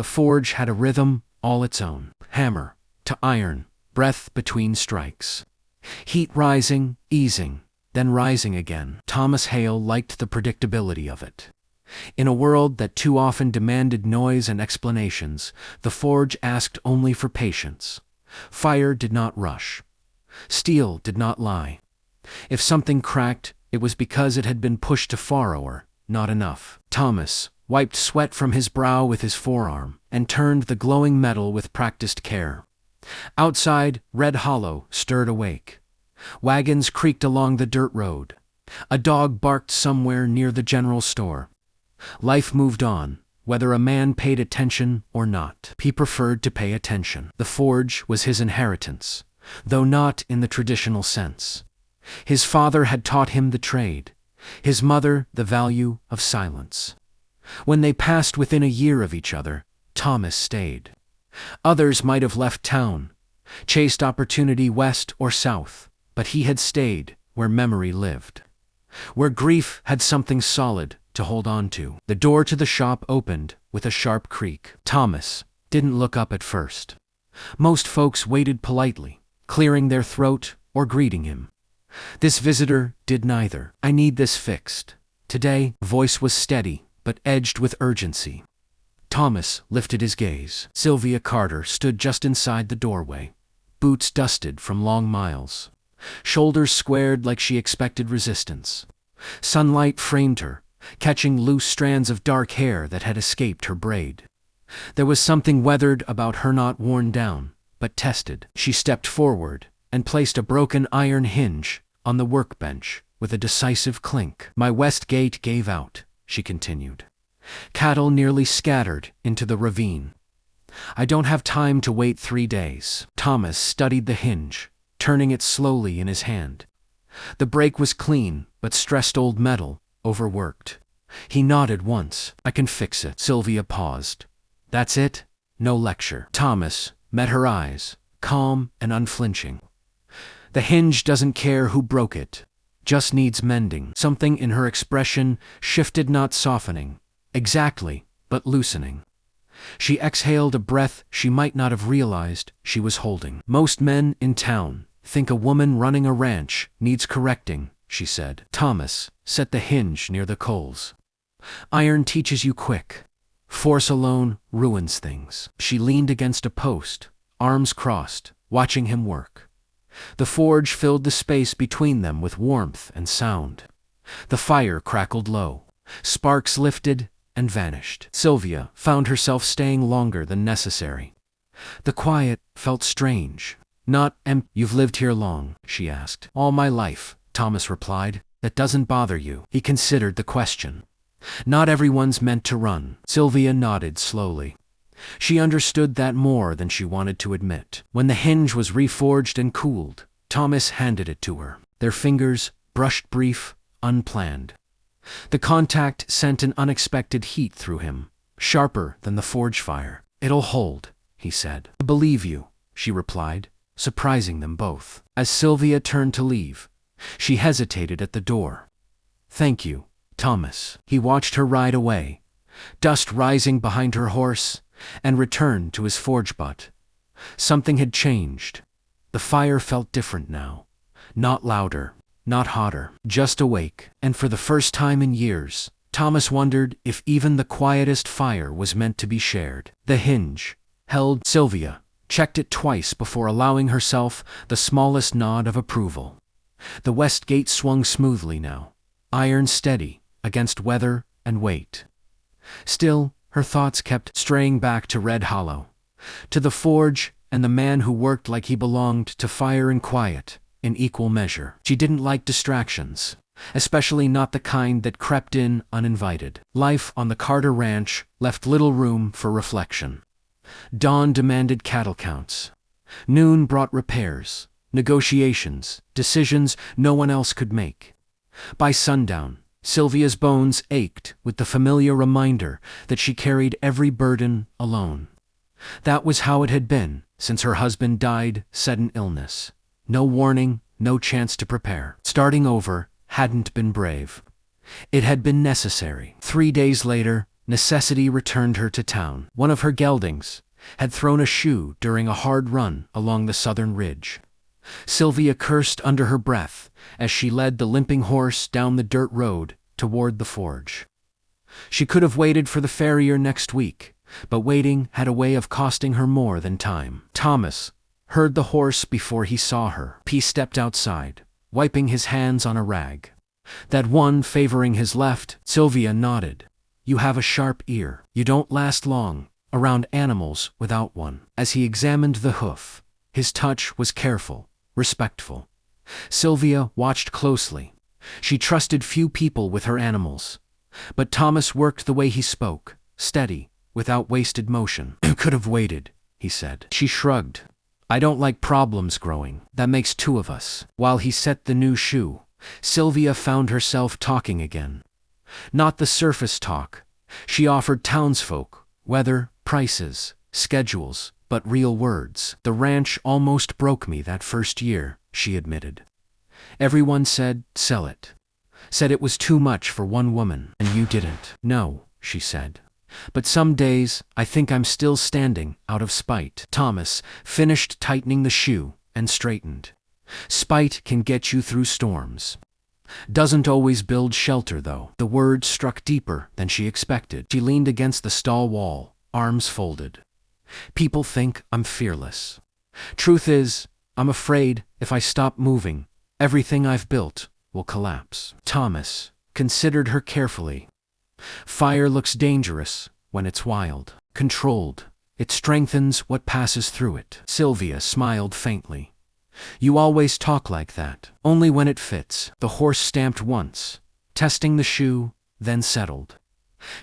The forge had a rhythm all its own. Hammer to iron, breath between strikes. Heat rising, easing, then rising again. Thomas Hale liked the predictability of it. In a world that too often demanded noise and explanations, the forge asked only for patience. Fire did not rush. Steel did not lie. If something cracked, it was because it had been pushed too far or not enough. Thomas wiped sweat from his brow with his forearm and turned the glowing metal with practiced care. Outside, Red Hollow stirred awake. Wagons creaked along the dirt road. A dog barked somewhere near the general store. Life moved on, whether a man paid attention or not. He preferred to pay attention. The forge was his inheritance, though not in the traditional sense. His father had taught him the trade, his mother the value of silence. When they passed within a year of each other, Thomas stayed. Others might have left town, chased opportunity west or south, but he had stayed where memory lived, where grief had something solid to hold on to. The door to the shop opened with a sharp creak. Thomas didn't look up at first. Most folks waited politely, clearing their throat or greeting him. This visitor did neither. "I need this fixed today." Voice was steady, but edged with urgency. Thomas lifted his gaze. Sylvia Carter stood just inside the doorway, boots dusted from long miles, shoulders squared like she expected resistance. Sunlight framed her, catching loose strands of dark hair that had escaped her braid. There was something weathered about her, not worn down, but tested. She stepped forward and placed a broken iron hinge on the workbench with a decisive clink. "My west gate gave out," she continued. "Cattle nearly scattered into the ravine. I don't have time to wait 3 days." Thomas studied the hinge, turning it slowly in his hand. The break was clean, but stressed old metal, overworked. He nodded once. "I can fix it." Sylvia paused. "That's it? No lecture." Thomas met her eyes, calm and unflinching. "The hinge doesn't care who broke it, just needs mending." Something in her expression shifted, not softening, exactly, but loosening. She exhaled a breath she might not have realized she was holding. "Most men in town think a woman running a ranch needs correcting," she said. Thomas set the hinge near the coals. "Iron teaches you quick. Force alone ruins things." She leaned against a post, arms crossed, watching him work. The forge filled the space between them with warmth and sound. The fire crackled low. Sparks lifted and vanished. Sylvia found herself staying longer than necessary. The quiet felt strange, not empty. "You've lived here long?" she asked. "All my life," Thomas replied. "That doesn't bother you?" He considered the question. "Not everyone's meant to run." Sylvia nodded slowly. She understood that more than she wanted to admit. When the hinge was reforged and cooled, Thomas handed it to her. Their fingers brushed brief, unplanned. The contact sent an unexpected heat through him, sharper than the forge fire. "It'll hold," he said. "I believe you," she replied, surprising them both. As Sylvia turned to leave, she hesitated at the door. "Thank you, Thomas." He watched her ride away, dust rising behind her horse, and returned to his forge butt. Something had changed. The fire felt different now. Not louder, not hotter, just awake. And for the first time in years, Thomas wondered if even the quietest fire was meant to be shared. The hinge held. Sylvia checked it twice before allowing herself the smallest nod of approval. The west gate swung smoothly now, iron steady against weather and weight. Still, her thoughts kept straying back to Red Hollow, to the forge and the man who worked like he belonged to fire and quiet in equal measure. She didn't like distractions, especially not the kind that crept in uninvited. Life on the Carter Ranch left little room for reflection. Dawn demanded cattle counts. Noon brought repairs, negotiations, decisions no one else could make. By sundown, Sylvia's bones ached with the familiar reminder that she carried every burden alone. That was how it had been since her husband died sudden illness. No warning, no chance to prepare. Starting over hadn't been brave. It had been necessary. 3 days later, Necessity returned her to town. One of her geldings had thrown a shoe during a hard run along the southern ridge. Sylvia cursed under her breath as she led the limping horse down the dirt road toward the forge. She could have waited for the farrier next week, but waiting had a way of costing her more than time. Thomas heard the horse before he saw her. He stepped outside, wiping his hands on a rag. That one favoring his left. Sylvia nodded. You have a sharp ear. You don't last long around animals without one. As he examined the hoof, his touch was careful, respectful. Sylvia watched closely. She trusted few people with her animals. But Thomas worked the way he spoke, steady, without wasted motion. You could have waited, he said. She shrugged. I don't like problems growing. That makes two of us. While he set the new shoe, Sylvia found herself talking again. Not the surface talk. She offered townsfolk, weather, prices, schedules, but real words. The ranch almost broke me that first year, she admitted. Everyone said, sell it. Said it was too much for one woman, and you didn't. No, she said. But some days, I think I'm still standing out of spite. Thomas finished tightening the shoe and straightened. Spite can get you through storms. Doesn't always build shelter, though. The word struck deeper than she expected. She leaned against the stall wall, arms folded. People think I'm fearless. Truth is, I'm afraid if I stop moving, everything I've built will collapse. Thomas considered her carefully. Fire looks dangerous when it's wild, controlled. It strengthens what passes through it. Sylvia smiled faintly. You always talk like that, only when it fits. The horse stamped once, testing the shoe, then settled.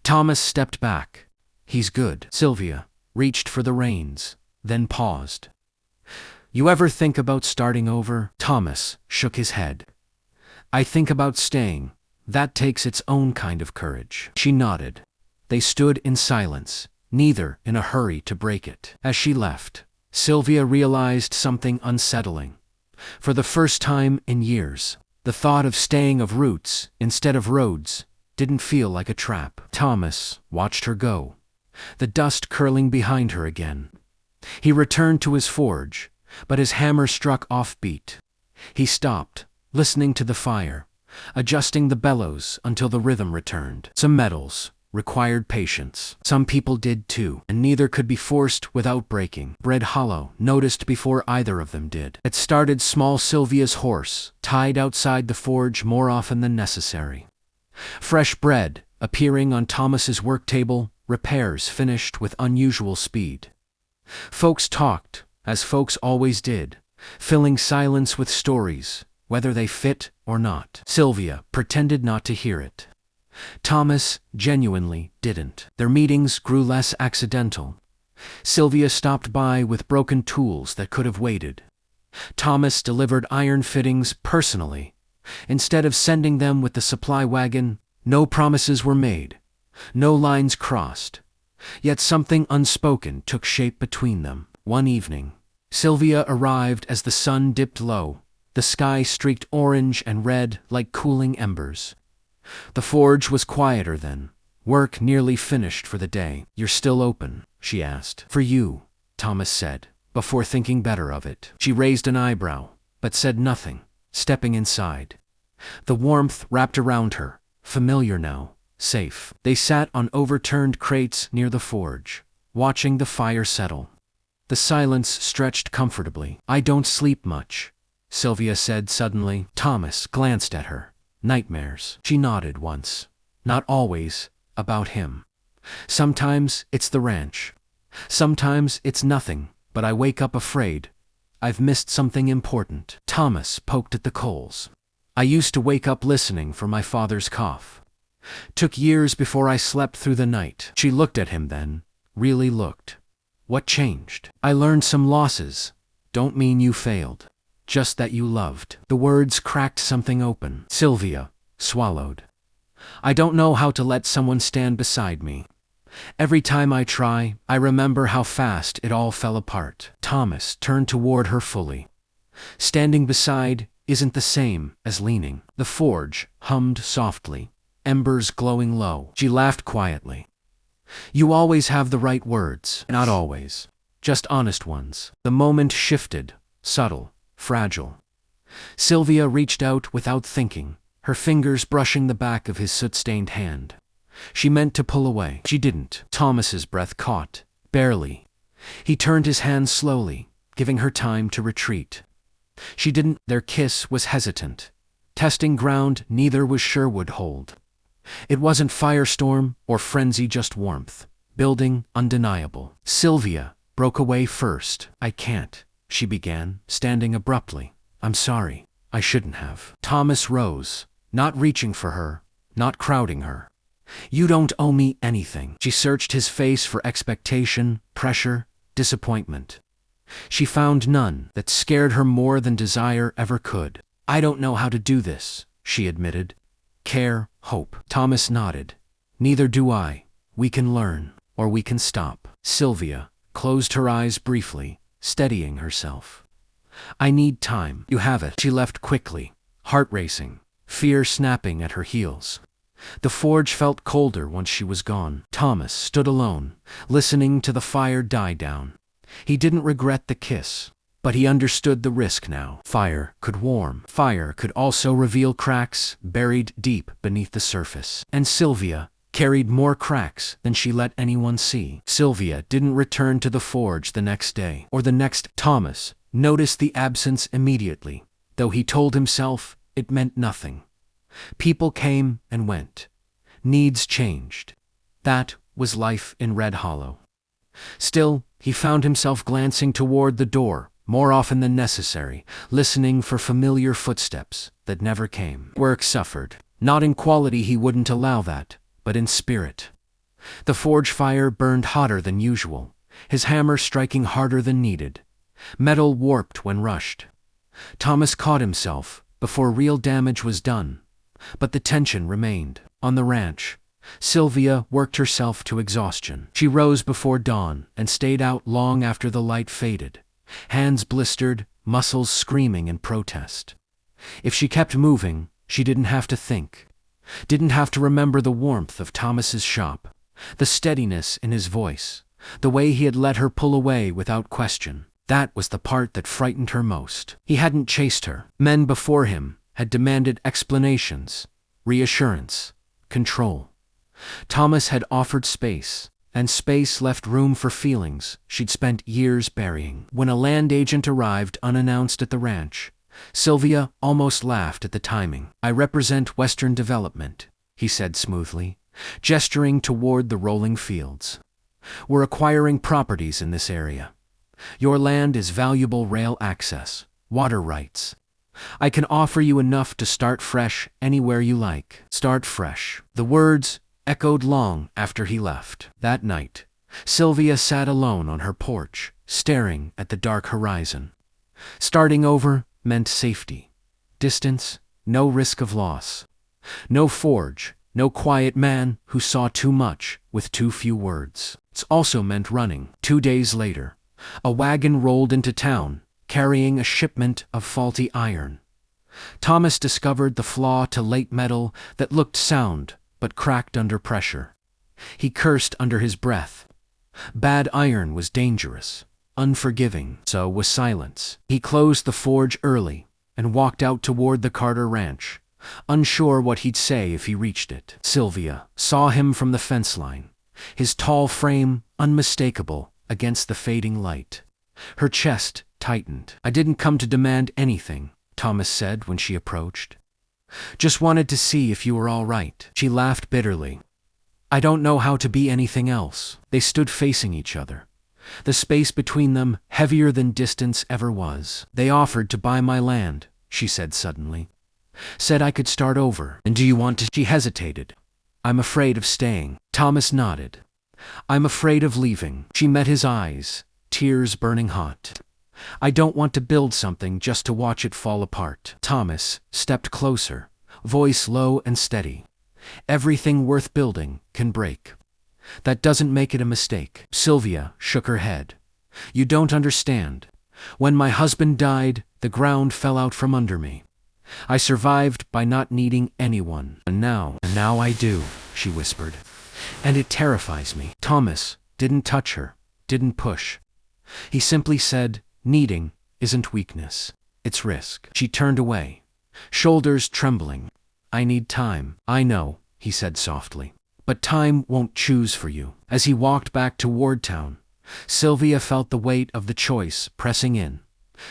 Thomas stepped back. He's good. Sylvia reached for the reins, then paused. You ever think about starting over? Thomas shook his head. I think about staying. That takes its own kind of courage. She nodded. They stood in silence, neither in a hurry to break it. As she left, Sylvia realized something unsettling. For the first time in years, the thought of staying of roots instead of roads didn't feel like a trap. Thomas watched her go, the dust curling behind her again. He returned to his forge, but his hammer struck offbeat. He stopped, listening to the fire, adjusting the bellows until the rhythm returned. Some metals required patience. Some people did too, and neither could be forced without breaking. Bread hollow, noticed before either of them did. It started small. Sylvia's horse, tied outside the forge more often than necessary. Fresh bread appearing on Thomas's work table, repairs finished with unusual speed. Folks talked, as folks always did, filling silence with stories, whether they fit or not. Sylvia pretended not to hear it. Thomas genuinely didn't. Their meetings grew less accidental. Sylvia stopped by with broken tools that could have waited. Thomas delivered iron fittings personally. Instead of sending them with the supply wagon, no promises were made, no lines crossed. Yet something unspoken took shape between them. One evening, Sylvia arrived as the sun dipped low, the sky streaked orange and red like cooling embers. The forge was quieter then, work nearly finished for the day. You're still open, she asked. For you, Thomas said, before thinking better of it. She raised an eyebrow, but said nothing, stepping inside. The warmth wrapped around her, familiar now, safe. They sat on overturned crates near the forge, watching the fire settle. The silence stretched comfortably. I don't sleep much, Sylvia said suddenly. Thomas glanced at her. Nightmares. She nodded once. Not always about him. Sometimes it's the ranch. Sometimes it's nothing, but I wake up afraid. I've missed something important. Thomas poked at the coals. I used to wake up listening for my father's cough. Took years before I slept through the night. She looked at him then, really looked. What changed? I learned some losses. Don't mean you failed. Just that you loved. The words cracked something open. Sylvia swallowed. I don't know how to let someone stand beside me. Every time I try, I remember how fast it all fell apart. Thomas turned toward her fully. Standing beside isn't the same as leaning. The forge hummed softly, embers glowing low. She laughed quietly. You always have the right words. Not always. Just honest ones. The moment shifted, subtle, fragile. Sylvia reached out without thinking, her fingers brushing the back of his soot-stained hand. She meant to pull away. She didn't. Thomas's breath caught, barely. He turned his hand slowly, giving her time to retreat. She didn't. Their kiss was hesitant, testing ground neither was sure would hold. It wasn't firestorm or frenzy, just warmth, building, undeniable. Sylvia broke away first. I can't, she began, standing abruptly. I'm sorry. I shouldn't have. Thomas rose, not reaching for her, not crowding her. You don't owe me anything. She searched his face for expectation, pressure, disappointment. She found none. That scared her more than desire ever could. I don't know how to do this, she admitted. Care, hope. Thomas nodded. Neither do I. We can learn, or we can stop. Sylvia closed her eyes briefly, steadying herself. I need time. You have it. She left quickly, heart racing, fear snapping at her heels. The forge felt colder once she was gone. Thomas stood alone, listening to the fire die down. He didn't regret the kiss, but he understood the risk now. Fire could warm. Fire could also reveal cracks buried deep beneath the surface. And Sylvia carried more cracks than she let anyone see. Sylvia didn't return to the forge the next day, or the next. Thomas noticed the absence immediately, though he told himself it meant nothing. People came and went. Needs changed. That was life in Red Hollow. Still, he found himself glancing toward the door, more often than necessary, listening for familiar footsteps that never came. Work suffered. Not in quality, he wouldn't allow that, but in spirit. The forge fire burned hotter than usual, his hammer striking harder than needed. Metal warped when rushed. Thomas caught himself before real damage was done. But the tension remained. On the ranch, Sylvia worked herself to exhaustion. She rose before dawn and stayed out long after the light faded. Hands blistered, muscles screaming in protest. If she kept moving, she didn't have to think. Didn't have to remember the warmth of Thomas's shop, the steadiness in his voice, the way he had let her pull away without question. That was the part that frightened her most. He hadn't chased her. Men before him had demanded explanations, reassurance, control. Thomas had offered space, and space left room for feelings she'd spent years burying. When a land agent arrived unannounced at the ranch, Sylvia almost laughed at the timing. I represent Western Development, he said smoothly, gesturing toward the rolling fields. We're acquiring properties in this area. Your land is valuable rail access, water rights. I can offer you enough to start fresh anywhere you like. Start fresh. The words echoed long after he left. That night, Sylvia sat alone on her porch, staring at the dark horizon. Starting over meant safety. Distance, no risk of loss. No forge, no quiet man who saw too much with too few words. It also meant running. 2 days later, a wagon rolled into town, carrying a shipment of faulty iron. Thomas discovered the flaw to late metal that looked sound but cracked under pressure. He cursed under his breath. Bad iron was dangerous, unforgiving. So was silence. He closed the forge early and walked out toward the Carter ranch, unsure what he'd say if he reached it. Sylvia saw him from the fence line, his tall frame unmistakable against the fading light. Her chest tightened. I didn't come to demand anything, Thomas said when she approached. Just wanted to see if you were all right. She laughed bitterly. I don't know how to be anything else. They stood facing each other, the space between them heavier than distance ever was. They offered to buy my land, she said suddenly. Said I could start over. And do you want to? She hesitated. I'm afraid of staying. Thomas nodded. I'm afraid of leaving. She met his eyes, tears burning hot. I don't want to build something just to watch it fall apart. Thomas stepped closer, voice low and steady. Everything worth building can break. That doesn't make it a mistake. Sylvia shook her head. You don't understand. When my husband died, the ground fell out from under me. I survived by not needing anyone. And now I do, she whispered. And it terrifies me. Thomas didn't touch her, didn't push. He simply said, needing isn't weakness, it's risk. She turned away, shoulders trembling. I need time. I know, he said softly. But time won't choose for you. As he walked back toward town, Sylvia felt the weight of the choice pressing in.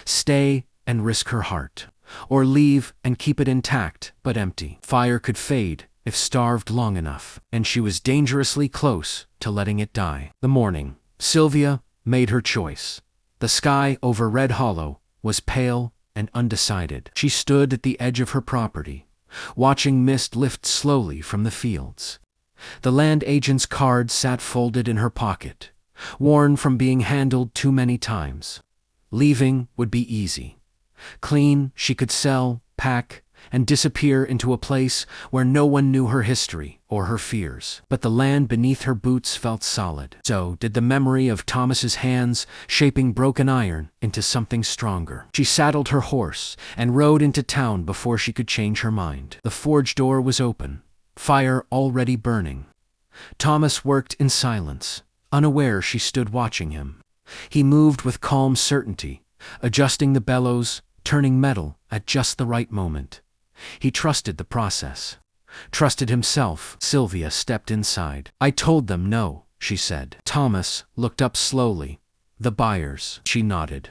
Stay and risk her heart, or leave and keep it intact but empty. Fire could fade if starved long enough, and she was dangerously close to letting it die. The morning, Sylvia made her choice. The sky over Red Hollow was pale and undecided. She stood at the edge of her property, watching mist lift slowly from the fields. The land agent's card sat folded in her pocket, worn from being handled too many times. Leaving would be easy. Clean, she could sell, pack, and disappear into a place where no one knew her history or her fears. But the land beneath her boots felt solid. So did the memory of Thomas's hands shaping broken iron into something stronger. She saddled her horse and rode into town before she could change her mind. The forge door was open, fire already burning. Thomas worked in silence, unaware she stood watching him. He moved with calm certainty, adjusting the bellows, turning metal at just the right moment. He trusted the process, trusted himself. Sylvia stepped inside. I told them no, she said. Thomas looked up slowly. The buyers. She nodded.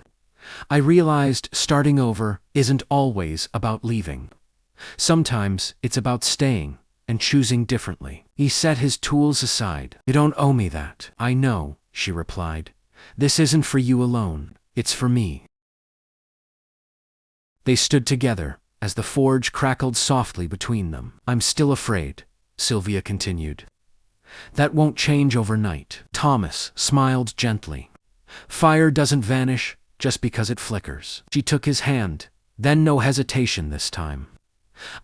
I realized starting over isn't always about leaving. Sometimes it's about staying and choosing differently. He set his tools aside. You don't owe me that. I know, she replied. This isn't for you alone. It's for me. They stood together as the forge crackled softly between them. I'm still afraid, Sylvia continued. That won't change overnight. Thomas smiled gently. Fire doesn't vanish just because it flickers. She took his hand, then no hesitation this time.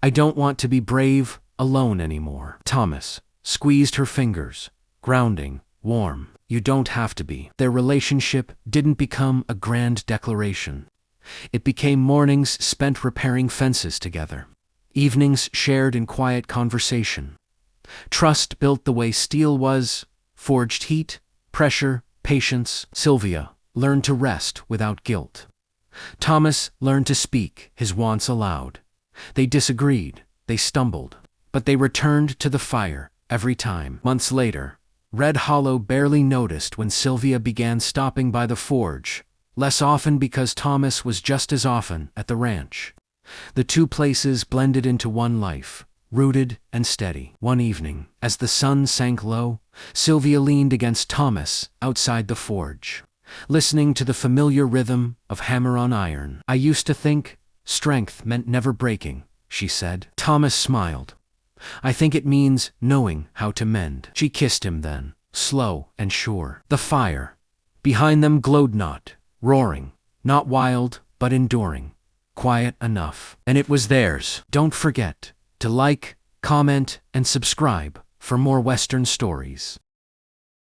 I don't want to be brave alone anymore. Thomas squeezed her fingers, grounding, warm. You don't have to be. Their relationship didn't become a grand declaration. It became mornings spent repairing fences together, evenings shared in quiet conversation. Trust built the way steel was, forged heat, pressure, patience. Sylvia learned to rest without guilt. Thomas learned to speak his wants aloud. They disagreed, they stumbled, but they returned to the fire every time. Months later, Red Hollow barely noticed when Sylvia began stopping by the forge, less often because Thomas was just as often at the ranch. The two places blended into one life, rooted and steady. One evening, as the sun sank low, Sylvia leaned against Thomas outside the forge, listening to the familiar rhythm of hammer on iron. I used to think strength meant never breaking, she said. Thomas smiled. I think it means knowing how to mend. She kissed him then, slow and sure. The fire behind them glowed not, roaring, not wild, but enduring, quiet enough. And it was theirs. Don't forget to like, comment, and subscribe for more Western stories.